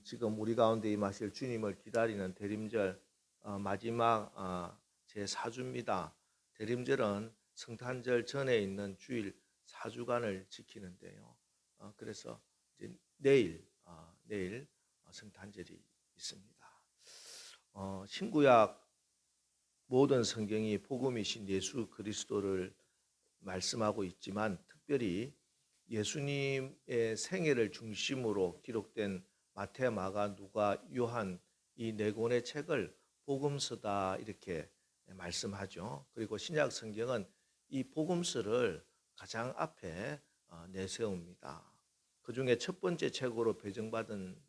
지금 우리 가운데 임하실 주님을 기다리는 대림절 마지막 제4주입니다. 대림절은 성탄절 전에 있는 주일 4주간을 지키는데요. 그래서 이제 내일 성탄절이 있습니다. 신구약 모든 성경이 복음이신 예수 그리스도를 말씀하고 있지만 특별히 예수님의 생애를 중심으로 기록된 마태, 마가, 누가, 요한 이 네 권의 책을 복음서다 이렇게 말씀하죠. 그리고 신약 성경은 이 복음서를 가장 앞에 내세웁니다. 그 중에 첫 번째 책으로 배정받은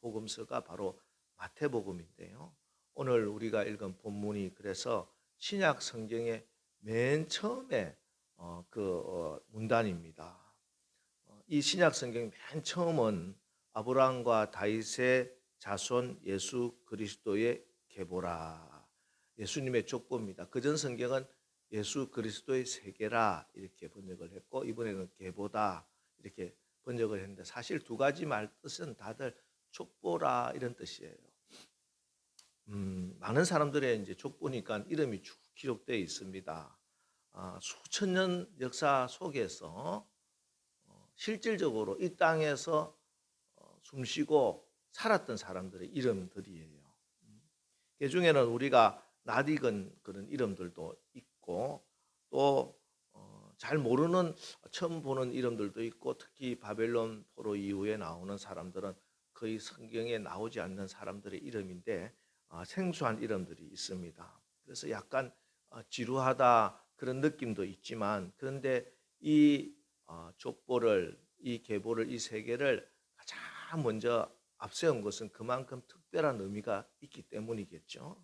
복음서가 바로 마태복음인데요. 오늘 우리가 읽은 본문이 그래서 신약 성경의 맨 처음에 문단입니다. 이 신약 성경 맨 처음은 아브라함과 다윗의 자손 예수 그리스도의 계보라, 예수님의 족보입니다. 그전 성경은 예수 그리스도의 세계라 이렇게 번역을 했고 이번에는 계보다 이렇게 번역을 했는데 사실 두 가지 말 뜻은 다들 족보라 이런 뜻이에요. 많은 사람들의 이제 족보니까 이름이 쭉 기록되어 있습니다. 수천 년 역사 속에서 실질적으로 이 땅에서 숨쉬고 살았던 사람들의 이름들이에요. 그 중에는 우리가 낯익은 그런 이름들도 있고 또 잘 모르는 처음 보는 이름들도 있고 특히 바벨론 포로 이후에 나오는 사람들은 거의 성경에 나오지 않는 사람들의 이름인데 생소한 이름들이 있습니다. 그래서 약간 지루하다 그런 느낌도 있지만 그런데 이 족보를 이 계보를 이 세계를 가장 먼저 앞세운 것은 그만큼 특별한 의미가 있기 때문이겠죠.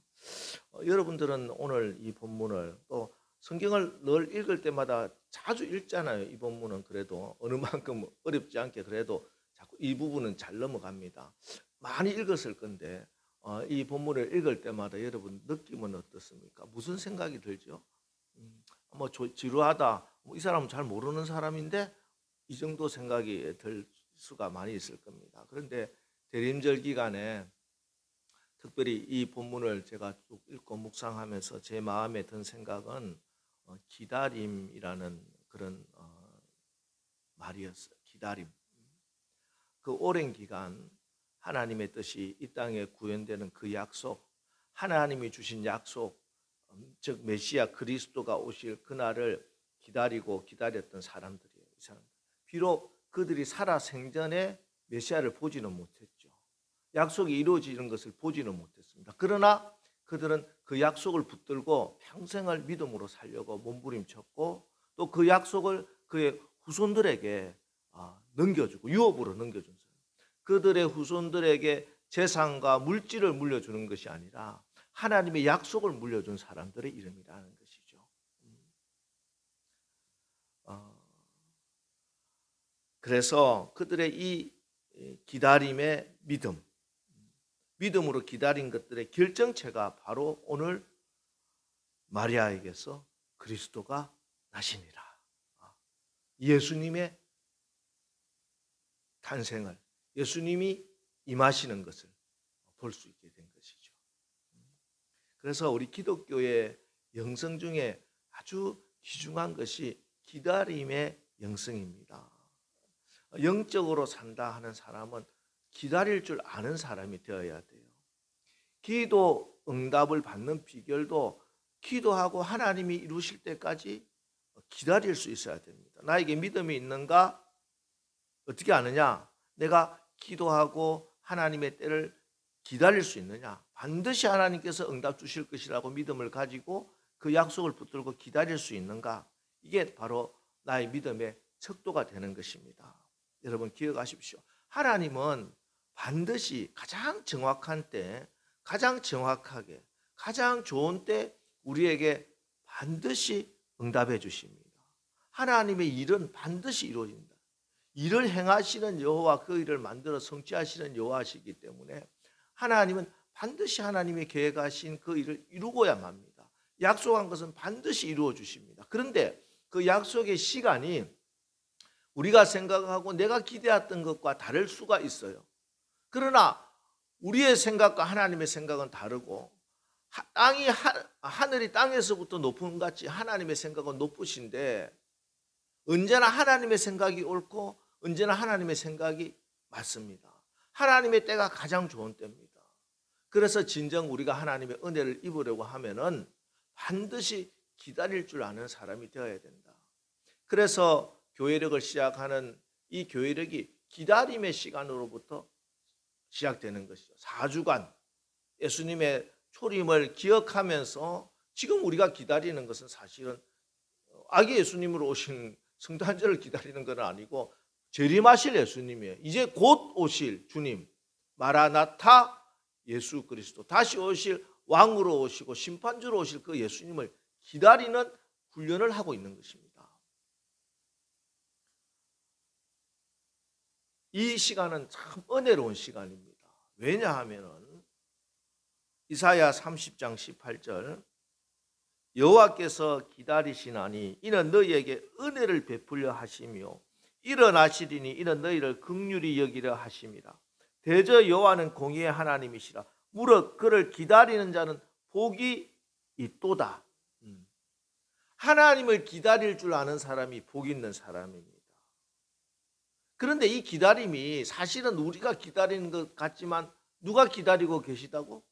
여러분들은 오늘 이 본문을 또 성경을 늘 읽을 때마다 자주 읽잖아요. 이 본문은 그래도 어느 만큼 어렵지 않게 그래도 자꾸 이 부분은 잘 넘어갑니다. 많이 읽었을 건데 이 본문을 읽을 때마다 여러분 느낌은 어떻습니까? 무슨 생각이 들죠? 뭐 지루하다. 이 사람은 잘 모르는 사람인데 이 정도 생각이 들 수가 많이 있을 겁니다. 그런데 대림절 기간에 특별히 이 본문을 제가 쭉 읽고 묵상하면서 제 마음에 든 생각은 기다림이라는 그런 말이었어요. 기다림. 그 오랜 기간 하나님의 뜻이 이 땅에 구현되는 그 약속, 하나님이 주신 약속, 즉 메시아 그리스도가 오실 그날을 기다리고 기다렸던 사람들이에요. 이 사람들. 비록 그들이 살아 생전에 메시아를 보지는 못했죠. 약속이 이루어지는 것을 보지는 못했습니다. 그러나 그들은 그 약속을 붙들고 평생을 믿음으로 살려고 몸부림쳤고 또 그 약속을 그의 후손들에게 넘겨주고 유업으로 넘겨준 사람. 그들의 후손들에게 재산과 물질을 물려주는 것이 아니라 하나님의 약속을 물려준 사람들의 이름이라는 것이죠. 그래서 그들의 이 기다림의 믿음으로 기다린 것들의 결정체가 바로 오늘 마리아에게서 그리스도가 나시니라. 예수님의 탄생을, 예수님이 임하시는 것을 볼 수 있게 된 것이죠. 그래서 우리 기독교의 영성 중에 아주 귀중한 것이 기다림의 영성입니다. 영적으로 산다 하는 사람은 기다릴 줄 아는 사람이 되어야 돼요. 기도 응답을 받는 비결도 기도하고 하나님이 이루실 때까지 기다릴 수 있어야 됩니다. 나에게 믿음이 있는가? 어떻게 아느냐? 내가 기도하고 하나님의 때를 기다릴 수 있느냐? 반드시 하나님께서 응답 주실 것이라고 믿음을 가지고 그 약속을 붙들고 기다릴 수 있는가? 이게 바로 나의 믿음의 척도가 되는 것입니다. 여러분 기억하십시오. 하나님은 반드시 가장 정확한 때, 가장 정확하게, 가장 좋은 때 우리에게 반드시 응답해 주십니다. 하나님의 일은 반드시 이루어진다. 일을 행하시는 여호와 그 일을 만들어 성취하시는 여호와시기 때문에 하나님은 반드시 하나님의 계획하신 그 일을 이루고야 합니다. 약속한 것은 반드시 이루어 주십니다. 그런데 그 약속의 시간이 우리가 생각하고 내가 기대했던 것과 다를 수가 있어요. 그러나 우리의 생각과 하나님의 생각은 다르고 하늘이 땅에서부터 높은 것 같이 하나님의 생각은 높으신데 언제나 하나님의 생각이 옳고 언제나 하나님의 생각이 맞습니다. 하나님의 때가 가장 좋은 때입니다. 그래서 진정 우리가 하나님의 은혜를 입으려고 하면은 반드시 기다릴 줄 아는 사람이 되어야 된다. 그래서 교회력을 시작하는 이 교회력이 기다림의 시간으로부터 시작되는 것이죠. 4주간 예수님의 초림을 기억하면서 지금 우리가 기다리는 것은 사실은 아기 예수님으로 오신 성탄절을 기다리는 건 아니고 재림하실 예수님이에요. 이제 곧 오실 주님, 마라나타 예수 그리스도, 다시 오실 왕으로 오시고 심판주로 오실 그 예수님을 기다리는 훈련을 하고 있는 것입니다. 이 시간은 참 은혜로운 시간입니다. 왜냐하면 이사야 30장 18절 여호와께서 기다리시나니 이는 너희에게 은혜를 베풀려 하시며 일어나시리니 이는 너희를 긍휼히 여기려 하심이라. 대저 여호와는 공의의 하나님이시라. 무릇 그를 기다리는 자는 복이 있도다. 하나님을 기다릴 줄 아는 사람이 복 있는 사람입니다. 그런데 이 기다림이 사실은 우리가 기다리는 것 같지만 누가 기다리고 계시다고?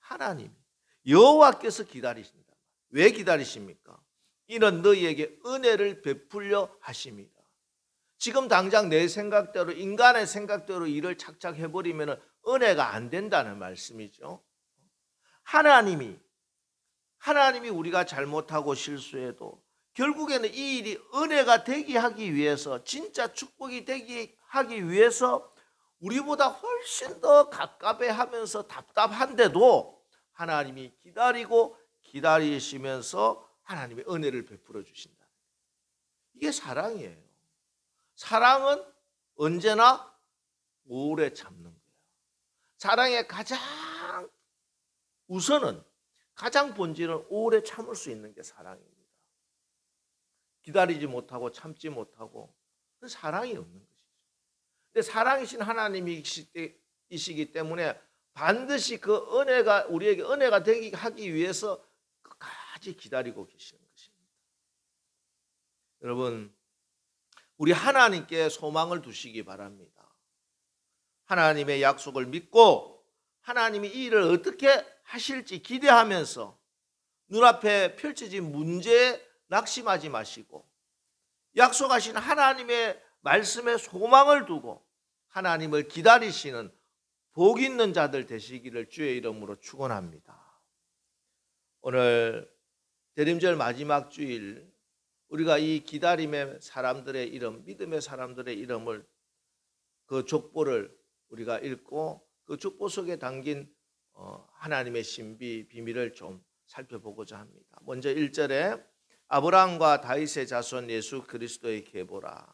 하나님, 여호와께서 기다리신다. 왜 기다리십니까? 이는 너희에게 은혜를 베풀려 하십니다. 지금 당장 내 생각대로 인간의 생각대로 일을 착착 해버리면 은혜가 안 된다는 말씀이죠. 하나님이 우리가 잘못하고 실수해도 결국에는 이 일이 은혜가 되게 하기 위해서, 진짜 축복이 되게 하기 위해서 우리보다 훨씬 더 갑갑해하면서 답답한데도 하나님이 기다리시면서 하나님의 은혜를 베풀어 주신다. 이게 사랑이에요. 사랑은 언제나 오래 참는 거예요. 사랑의 가장 우선은, 가장 본질은 오래 참을 수 있는 게 사랑입니다. 기다리지 못하고 참지 못하고 사랑이 없는 것이죠. 근데 사랑이신 하나님이시기 때문에 반드시 그 은혜가 우리에게 은혜가 되게 하기 위해서 끝까지 기다리고 계시는 것입니다. 여러분, 우리 하나님께 소망을 두시기 바랍니다. 하나님의 약속을 믿고 하나님이 이 일을 어떻게 하실지 기대하면서 눈앞에 펼쳐진 문제에 낙심하지 마시고 약속하신 하나님의 말씀에 소망을 두고 하나님을 기다리시는 복 있는 자들 되시기를 주의 이름으로 축원합니다. 오늘 대림절 마지막 주일 우리가 이 기다림의 사람들의 이름, 믿음의 사람들의 이름을, 그 족보를 우리가 읽고 그 족보 속에 담긴 하나님의 신비, 비밀을 좀 살펴보고자 합니다. 먼저 1절에 아브라함과 다윗의 자손 예수 그리스도의 계보라.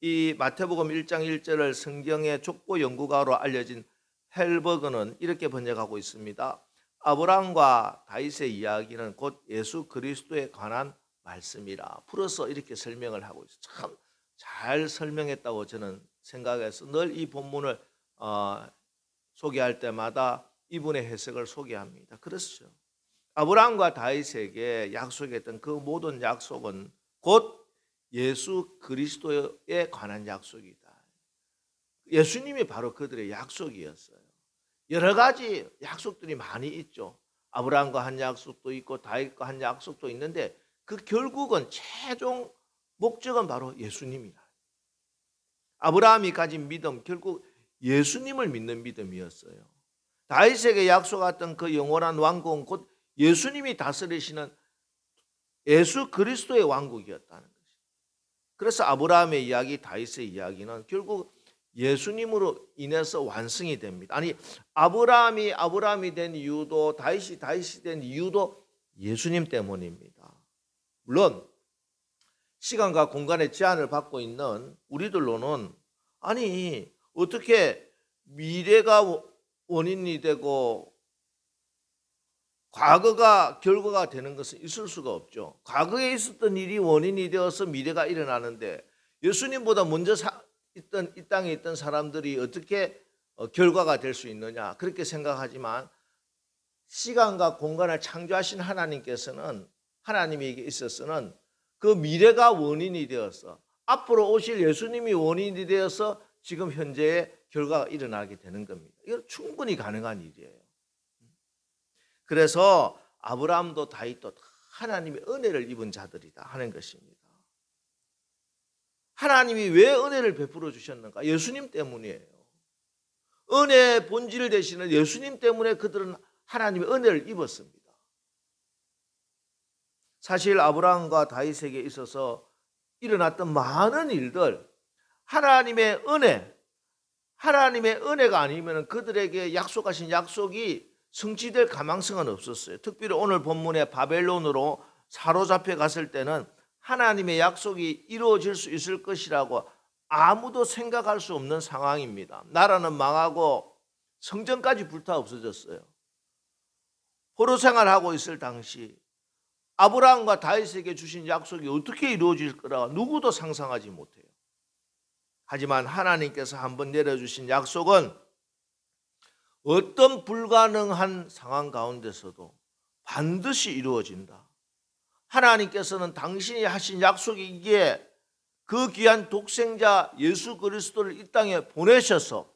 이 마태복음 1장 1절을 성경의 족보 연구가로 알려진 헬버그는 이렇게 번역하고 있습니다. 아브라함과 다윗의 이야기는 곧 예수 그리스도에 관한 말씀이라. 풀어서 이렇게 설명을 하고 있어요. 참 잘 설명했다고 저는 생각해서 늘 이 본문을 소개할 때마다 이분의 해석을 소개합니다. 그렇죠. 아브라함과 다윗에게 약속했던 그 모든 약속은 곧 예수 그리스도에 관한 약속이다. 예수님이 바로 그들의 약속이었어요. 여러 가지 약속들이 많이 있죠. 아브라함과 한 약속도 있고 다윗과 한 약속도 있는데 그 결국은 최종 목적은 바로 예수님이다. 아브라함이 가진 믿음, 결국 예수님을 믿는 믿음이었어요. 다윗에게 약속했던 그 영원한 왕국은 곧 예수님이 다스리시는 예수 그리스도의 왕국이었다는 것이죠. 그래서 아브라함의 이야기, 다윗의 이야기는 결국 예수님으로 인해서 완성이 됩니다. 아니, 아브라함이 된 이유도, 다윗이 된 이유도 예수님 때문입니다. 물론 시간과 공간의 제한을 받고 있는 우리들로는 아니 어떻게 미래가 원인이 되고 과거가 결과가 되는 것은 있을 수가 없죠. 과거에 있었던 일이 원인이 되어서 미래가 일어나는데 예수님보다 먼저 이 땅에 있던 사람들이 어떻게 결과가 될 수 있느냐 그렇게 생각하지만 시간과 공간을 창조하신 하나님께서는 하나님에게 있어서는 그 미래가 원인이 되어서 앞으로 오실 예수님이 원인이 되어서 지금 현재의 결과가 일어나게 되는 겁니다. 이건 충분히 가능한 일이에요. 그래서 아브라함도 다윗도 하나님의 은혜를 입은 자들이다 하는 것입니다. 하나님이 왜 은혜를 베풀어 주셨는가? 예수님 때문이에요. 은혜의 본질 되시는 예수님 때문에 그들은 하나님의 은혜를 입었습니다. 사실 아브라함과 다윗에게 있어서 일어났던 많은 일들, 하나님의 은혜가 아니면 그들에게 약속하신 약속이 성취될 가망성은 없었어요. 특별히 오늘 본문에 바벨론으로 사로잡혀 갔을 때는 하나님의 약속이 이루어질 수 있을 것이라고 아무도 생각할 수 없는 상황입니다. 나라는 망하고 성전까지 불타 없어졌어요. 포로 생활하고 있을 당시 아브라함과 다윗에게 주신 약속이 어떻게 이루어질 거라 누구도 상상하지 못해요. 하지만 하나님께서 한번 내려주신 약속은 어떤 불가능한 상황 가운데서도 반드시 이루어진다. 하나님께서는 당신이 하신 약속이기에 그 귀한 독생자 예수 그리스도를 이 땅에 보내셔서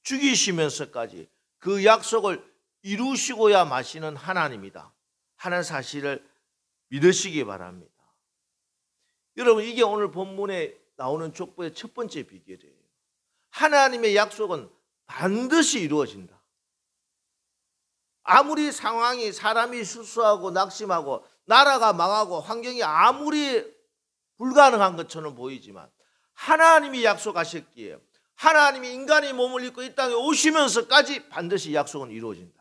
죽이시면서까지 그 약속을 이루시고야 마시는 하나님이다 하는 사실을 믿으시기 바랍니다. 여러분, 이게 오늘 본문에 나오는 족보의 첫 번째 비결이에요. 하나님의 약속은 반드시 이루어진다. 아무리 상황이 사람이 실수하고 낙심하고 나라가 망하고 환경이 아무리 불가능한 것처럼 보이지만 하나님이 약속하셨기에 하나님이 인간의 몸을 입고 이 땅에 오시면서까지 반드시 약속은 이루어진다.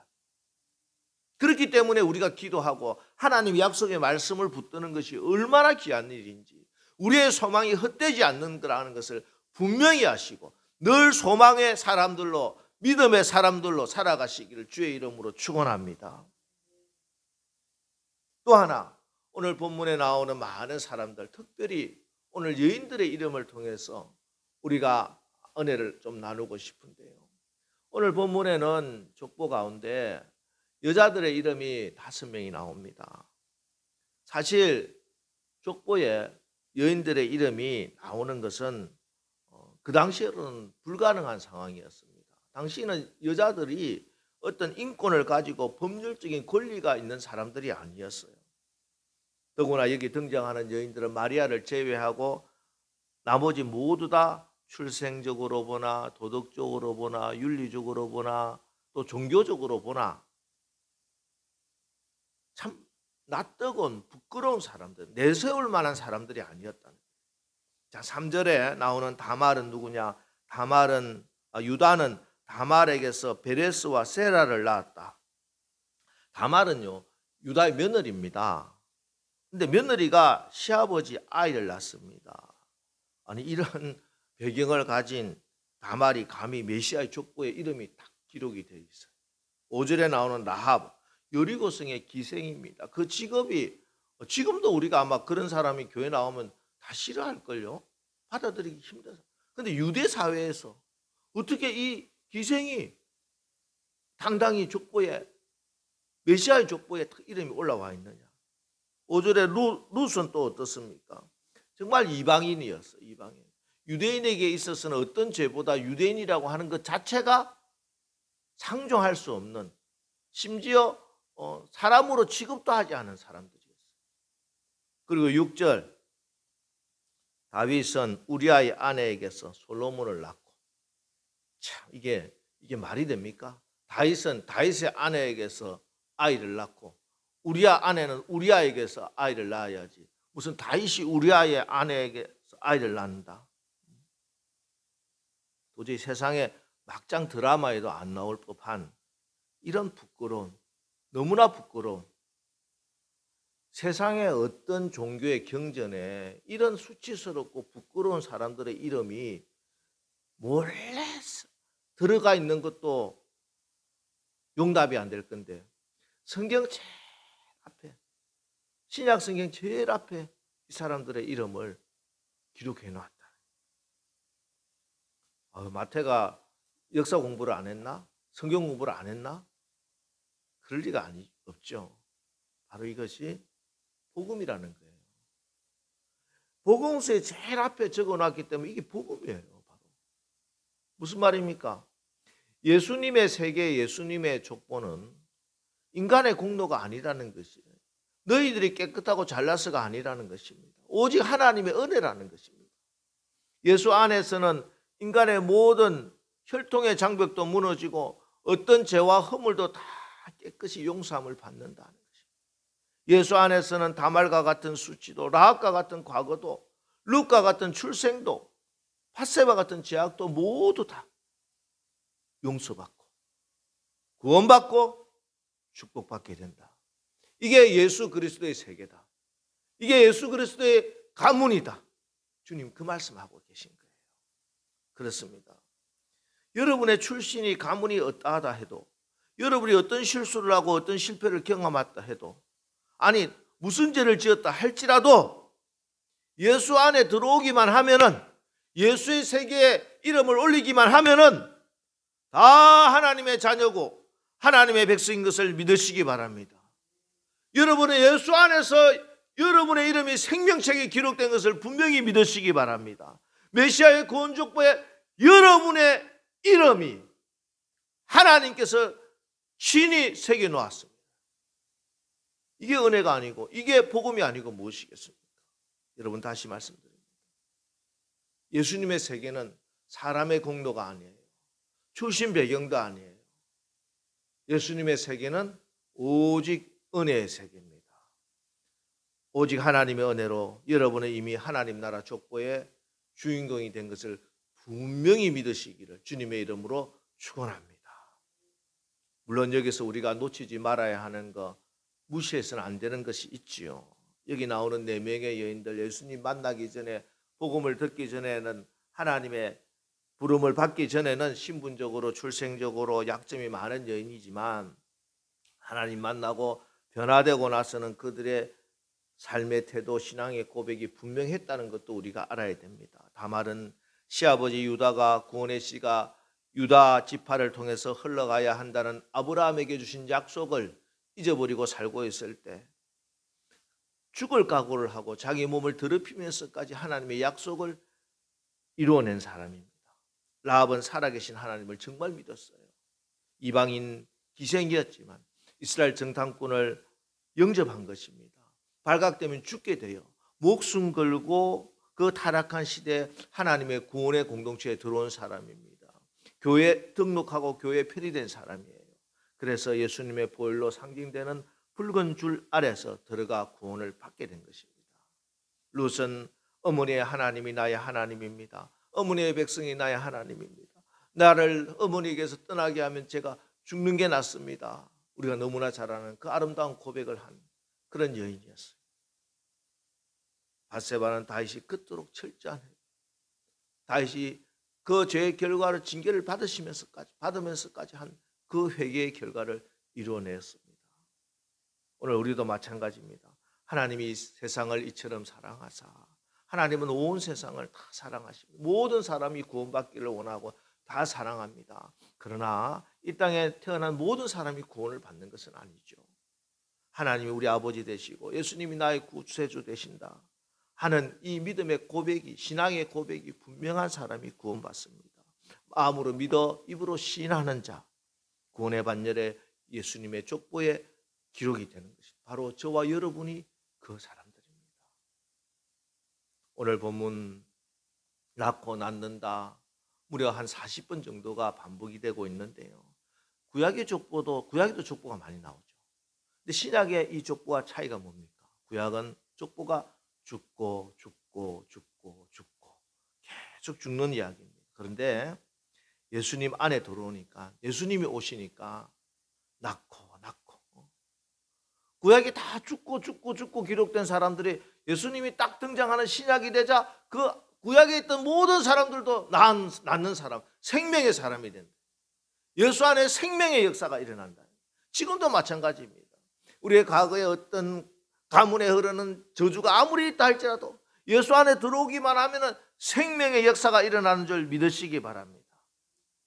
그렇기 때문에 우리가 기도하고 하나님의 약속의 말씀을 붙드는 것이 얼마나 귀한 일인지, 우리의 소망이 헛되지 않는 거라는 것을 분명히 아시고 늘 소망의 사람들로, 믿음의 사람들로 살아가시기를 주의 이름으로 축원합니다. 또 하나, 오늘 본문에 나오는 많은 사람들, 특별히 오늘 여인들의 이름을 통해서 우리가 은혜를 좀 나누고 싶은데요. 오늘 본문에는 족보 가운데 여자들의 이름이 5명이 나옵니다. 사실 족보에 여인들의 이름이 나오는 것은 그 당시에는 불가능한 상황이었습니다. 당시에는 여자들이 어떤 인권을 가지고 법률적인 권리가 있는 사람들이 아니었어요. 더구나 여기 등장하는 여인들은 마리아를 제외하고 나머지 모두 다 출생적으로 보나 도덕적으로 보나 윤리적으로 보나 또 종교적으로 보나 참 낯뜨거운 부끄러운 사람들, 내세울 만한 사람들이 아니었다는 거예요. 자, 3절에 나오는 다말은 누구냐? 유다는 다말에게서 베레스와 세라를 낳았다. 다말은요, 유다의 며느리입니다. 근데 며느리가 시아버지 아이를 낳습니다. 아니, 이런 배경을 가진 다말이 감히 메시아의 족보에 이름이 딱 기록이 되어 있어요. 5절에 나오는 라합, 여리고성의 기생입니다. 그 직업이 지금도 우리가 아마 그런 사람이 교회 나오면 다 싫어할걸요. 받아들이기 힘들어서. 근데 유대 사회에서 어떻게 이 기생이 당당히 족보에, 메시아의 족보에 이름이 올라와 있느냐. 5절에 룻은 또 어떻습니까? 정말 이방인이었어요. 이방인. 유대인에게 있어서는 어떤 죄보다 유대인이라고 하는 것 자체가 상종할 수 없는, 심지어 사람으로 취급도 하지 않은 사람들이었어요. 그리고 6절, 다윗은 우리아의 아내에게서 솔로몬을 낳고. 참, 이게 말이 됩니까? 다윗은 다윗의 아내에게서 아이를 낳고 우리아 아내는 우리아에게서 아이를 낳아야지, 무슨 다윗이 우리아의 아내에게서 아이를 낳는다. 도저히 세상에 막장 드라마에도 안 나올 법한 이런 부끄러운, 너무나 부끄러운, 세상의 어떤 종교의 경전에 이런 수치스럽고 부끄러운 사람들의 이름이 몰래 들어가 있는 것도 용납이 안 될 건데, 성경 제일 앞에, 신약 성경 제일 앞에 이 사람들의 이름을 기록해 놨다. 마태가 역사 공부를 안 했나? 성경 공부를 안 했나? 그럴 리가 없죠. 바로 이것이 복음이라는 거예요. 복음서에 제일 앞에 적어놨기 때문에 이게 복음이에요. 바로. 무슨 말입니까? 예수님의 세계, 예수님의 족보는 인간의 공로가 아니라는 것이에요. 너희들이 깨끗하고 잘나서가 아니라는 것입니다. 오직 하나님의 은혜라는 것입니다. 예수 안에서는 인간의 모든 혈통의 장벽도 무너지고 어떤 죄와 허물도 다 깨끗이 용서함을 받는다는 것입니다. 예수 안에서는 다말과 같은 수치도, 라합과 같은 과거도, 룻과 같은 출생도, 밧세바 같은 죄악도 모두 다 용서받고 구원받고 축복받게 된다. 이게 예수 그리스도의 세계다. 이게 예수 그리스도의 가문이다. 주님 그 말씀하고 계신 거예요. 그렇습니다. 여러분의 출신이 가문이 어떠하다 해도, 여러분이 어떤 실수를 하고 어떤 실패를 경험했다 해도, 아니 무슨 죄를 지었다 할지라도 예수 안에 들어오기만 하면은, 예수의 세계에 이름을 올리기만 하면은 다 하나님의 자녀고 하나님의 백성인 것을 믿으시기 바랍니다. 여러분의 예수 안에서 여러분의 이름이 생명책에 기록된 것을 분명히 믿으시기 바랍니다. 메시아의 구원 족보에 여러분의 이름이 하나님께서 신이 새겨 놓았습니다. 이게 은혜가 아니고, 이게 복음이 아니고 무엇이겠습니까? 여러분 다시 말씀드립니다. 예수님의 세계는 사람의 공로가 아니에요. 출신 배경도 아니에요. 예수님의 세계는 오직 은혜의 세계입니다. 오직 하나님의 은혜로 여러분은 이미 하나님 나라 족보의 주인공이 된 것을 분명히 믿으시기를 주님의 이름으로 축원합니다. 물론 여기서 우리가 놓치지 말아야 하는 거, 무시해서는 안 되는 것이 있지요. 여기 나오는 4명의 여인들, 예수님 만나기 전에, 복음을 듣기 전에는, 하나님의 부름을 받기 전에는 신분적으로 출생적으로 약점이 많은 여인이지만, 하나님 만나고 변화되고 나서는 그들의 삶의 태도, 신앙의 고백이 분명했다는 것도 우리가 알아야 됩니다. 다말은 시아버지 유다가, 구원의 씨가 유다 지파를 통해서 흘러가야 한다는 아브라함에게 주신 약속을 잊어버리고 살고 있을 때 죽을 각오를 하고 자기 몸을 더럽히면서까지 하나님의 약속을 이루어낸 사람입니다. 라합은 살아계신 하나님을 정말 믿었어요. 이방인 기생이었지만 이스라엘 정탐꾼을 영접한 것입니다. 발각되면 죽게 돼요. 목숨 걸고 그 타락한 시대에 하나님의 구원의 공동체에 들어온 사람입니다. 교회에 등록하고 교회에 편입된 사람이에요. 그래서 예수님의 보혈로 상징되는 붉은 줄 아래서 들어가 구원을 받게 된 것입니다. 룻은 어머니의 하나님이 나의 하나님입니다. 어머니의 백성이 나의 하나님입니다. 나를 어머니에게서 떠나게 하면 제가 죽는 게 낫습니다. 우리가 너무나 잘 아는 그 아름다운 고백을 한 그런 여인이었어요. 밧세바는 다윗이 그토록 철저한, 다윗이 그 죄의 결과를 징계를 받으면서까지 한 그 회개의 결과를 이루어냈습니다. 오늘 우리도 마찬가지입니다. 하나님이 세상을 이처럼 사랑하사, 하나님은 온 세상을 다 사랑하십니다. 모든 사람이 구원받기를 원하고 다 사랑합니다. 그러나 이 땅에 태어난 모든 사람이 구원을 받는 것은 아니죠. 하나님이 우리 아버지 되시고 예수님이 나의 구세주 되신다 하는 이 믿음의 고백이, 신앙의 고백이 분명한 사람이 구원받습니다. 마음으로 믿어 입으로 시인하는 자, 구원의 반열에 예수님의 족보에 기록이 되는 것입니다. 바로 저와 여러분이 그 사람들입니다. 오늘 본문 낳고 낳는다 무려 한 40번 정도가 반복이 되고 있는데요. 구약의 족보도, 구약에도 족보가 많이 나오죠. 근데 신약의 이 족보와 차이가 뭡니까? 구약은 족보가 죽고 계속 죽는 이야기입니다. 그런데 예수님 안에 들어오니까, 예수님이 오시니까 낳고 구약이 다 죽고 기록된 사람들이 예수님이 딱 등장하는 신약이 되자 그 구약에 있던 모든 사람들도 낳는 사람, 생명의 사람이 된다. 예수 안에 생명의 역사가 일어난다. 지금도 마찬가지입니다. 우리의 과거에 어떤 가문에 흐르는 저주가 아무리 있다 할지라도 예수 안에 들어오기만 하면 생명의 역사가 일어나는 줄 믿으시기 바랍니다.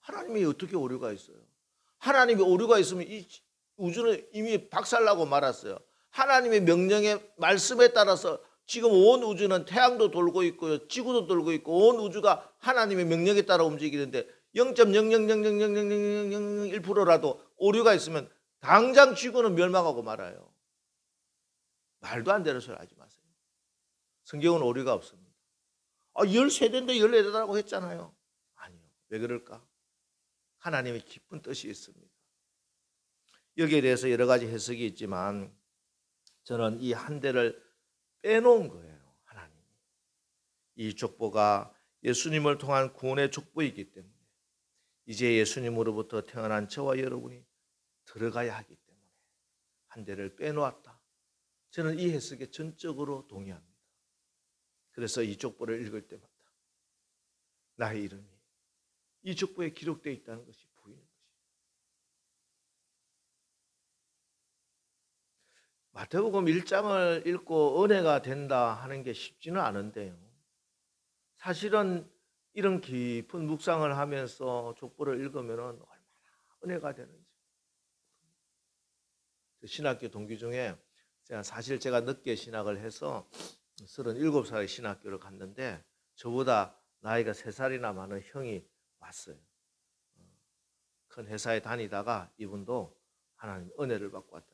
하나님이 어떻게 오류가 있어요? 하나님이 오류가 있으면 이 우주는 이미 박살나고 말았어요. 하나님의 명령의 말씀에 따라서 지금 온 우주는 태양도 돌고 있고요, 지구도 돌고 있고 온 우주가 하나님의 명령에 따라 움직이는데 0.000000001%라도 오류가 있으면 당장 지구는 멸망하고 말아요. 말도 안 되는 소리 하지 마세요. 성경은 오류가 없습니다. 13대인데 14대라고 했잖아요. 아니요. 왜 그럴까? 하나님의 깊은 뜻이 있습니다. 여기에 대해서 여러 가지 해석이 있지만 저는 이 한 대를 빼놓은 거예요. 하나님이. 이 족보가 예수님을 통한 구원의 족보이기 때문에 이제 예수님으로부터 태어난 저와 여러분이 들어가야 하기 때문에 한 대를 빼놓았다. 저는 이 해석에 전적으로 동의합니다. 그래서 이 족보를 읽을 때마다 나의 이름이 이 족보에 기록되어 있다는 것이 보이는 것이죠. 마태복음 1장을 읽고 은혜가 된다 하는 게 쉽지는 않은데요. 사실은 이런 깊은 묵상을 하면서 족보를 읽으면 얼마나 은혜가 되는지. 신학교 동기 중에 제가 늦게 신학을 해서 37살에 신학교를 갔는데 저보다 나이가 3살이나 많은 형이 왔어요. 큰 회사에 다니다가 이분도 하나님 은혜를 받고 왔다.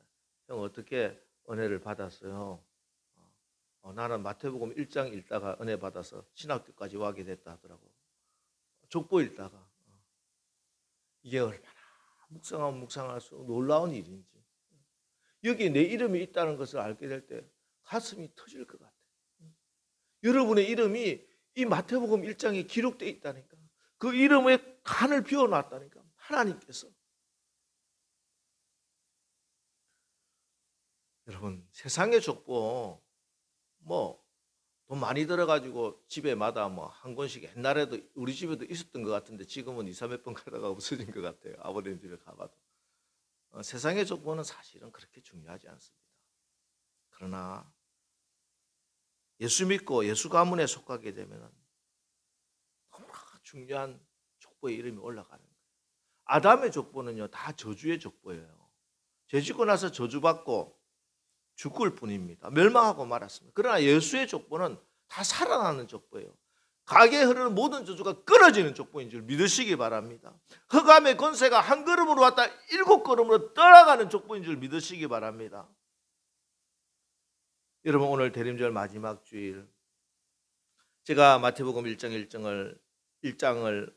형 어떻게 은혜를 받았어요? 나는 마태복음 1장 읽다가 은혜 받아서 신학교까지 와게 됐다 하더라고. 족보 읽다가. 이게 얼마나 묵상하면 묵상할수록 놀라운 일인지. 여기 내 이름이 있다는 것을 알게 될 때 가슴이 터질 것 같아요. 여러분의 이름이 이 마태복음 1장에 기록되어 있다니까. 그 이름에 간을 비워놨다니까. 하나님께서. 여러분 세상의 족보 돈 많이 들어가지고 집에마다 한 권씩 옛날에도 우리 집에도 있었던 것 같은데 지금은 2, 3번 가다가 없어진 것 같아요. 아버님 집에 가봐도. 세상의 족보는 사실은 그렇게 중요하지 않습니다. 그러나 예수 믿고 예수 가문에 속하게 되면 너무나 중요한 족보의 이름이 올라가는 거예요. 아담의 족보는요 다 저주의 족보예요. 죄 짓고 나서 저주받고 죽을 뿐입니다. 멸망하고 말았습니다. 그러나 예수의 족보는 다 살아나는 족보예요. 가게에 흐르는 모든 저주가 끊어지는 족보인 줄 믿으시기 바랍니다. 흑암의 권세가 한 걸음으로 왔다 7걸음으로 떠나가는 족보인 줄 믿으시기 바랍니다. 여러분 오늘 대림절 마지막 주일 제가 마태복음 1장을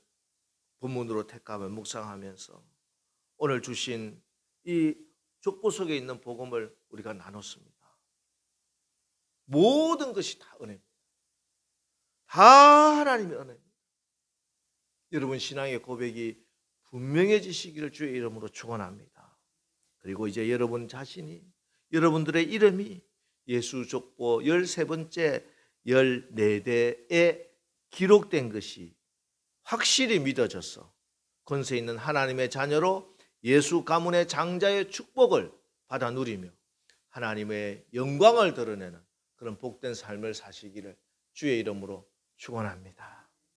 본문으로 택하며 묵상하면서 오늘 주신 이 족보 속에 있는 복음을 우리가 나눴습니다. 모든 것이 다 은혜입니다. 다 하나님의 은혜입니다. 여러분 신앙의 고백이 분명해지시기를 주의 이름으로 축원합니다. 그리고 이제 여러분 자신이 여러분들의 이름이 예수 족보 13번째 14대에 기록된 것이 확실히 믿어져서 권세 있는 하나님의 자녀로 예수 가문의 장자의 축복을 받아 누리며 하나님의 영광을 드러내는 그런 복된 삶을 사시기를 주의 이름으로 축원합니다.